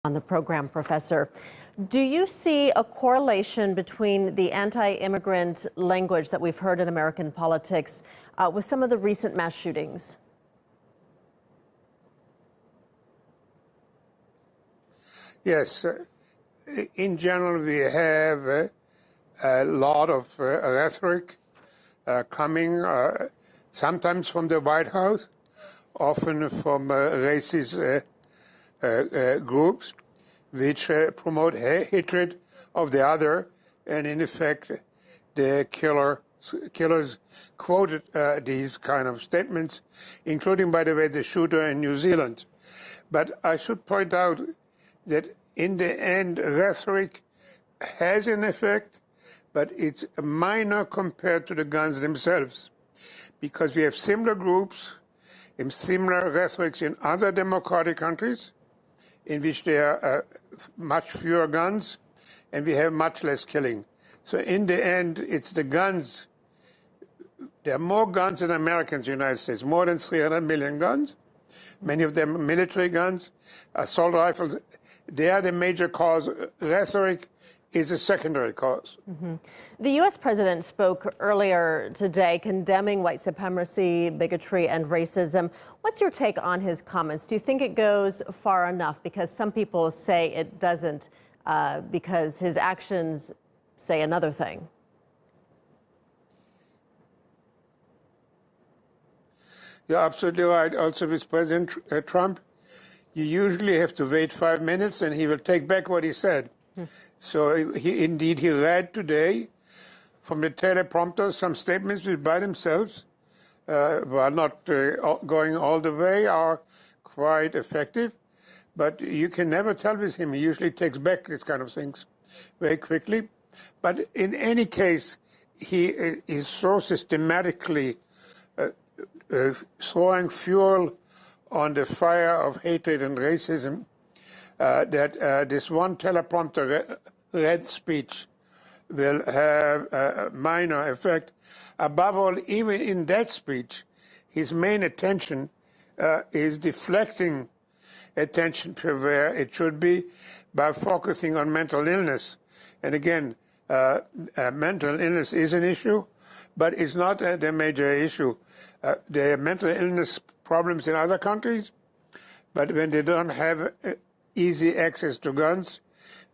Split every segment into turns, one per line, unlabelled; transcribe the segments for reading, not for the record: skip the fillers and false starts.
On the program, Professor. Do you see a correlation between the anti-immigrant language that we've heard in American politics with some of the recent mass shootings?
Yes. In general, we have a lot of rhetoric coming sometimes from the White House, often from racist groups which promote hatred of the other, and in effect the killers quoted these kind of statements, including, by the way, the shooter in New Zealand. But I should point out that in the end rhetoric has an effect, but it's minor compared to the guns themselves, because we have similar groups and similar rhetorics in other democratic countries in which there are much fewer guns and we have much less killing. So in the end, it's the guns. There are more guns than Americans in the United States, more than 300 million guns. Many of them military guns, assault rifles. They are the major cause. Rhetoric is a secondary cause.
Mm-hmm. The U.S. president spoke earlier today condemning white supremacy, bigotry, and racism. What's your take on his comments? Do you think it goes far enough? Because some people say it doesn't, because his actions say another thing.
You're absolutely right. Also with President Trump, you usually have to wait 5 minutes and he will take back what he said. So he read today from the teleprompter some statements which by themselves, while not going all the way, are quite effective. But you can never tell with him. He usually takes back these kind of things very quickly. But in any case, he is so systematically throwing fuel on the fire of hatred and racism that this one teleprompter read speech will have a minor effect. Above all, even in that speech, his main attention is deflecting attention to where it should be by focusing on mental illness. And again, mental illness is an issue, but it's not the major issue. There are mental illness problems in other countries, but when they don't have easy access to guns,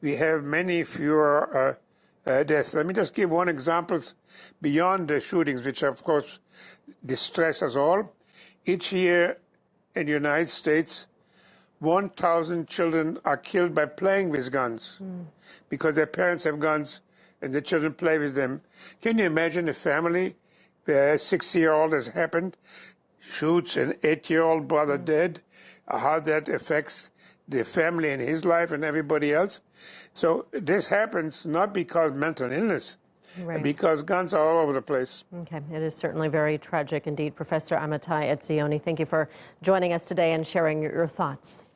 we have many fewer deaths. Let me just give one example beyond the shootings, which of course distress us all. Each year in the United States, 1,000 children are killed by playing with guns because their parents have guns and the children play with them. Can you imagine a family where a 6-year-old has happened, shoots an 8-year-old brother dead, how that affects the family and his life and everybody else? So this happens not because mental illness, right, because guns are all over the place.
Okay, it is certainly very tragic indeed. Professor Amitai Etzioni, thank you for joining us today and sharing your thoughts.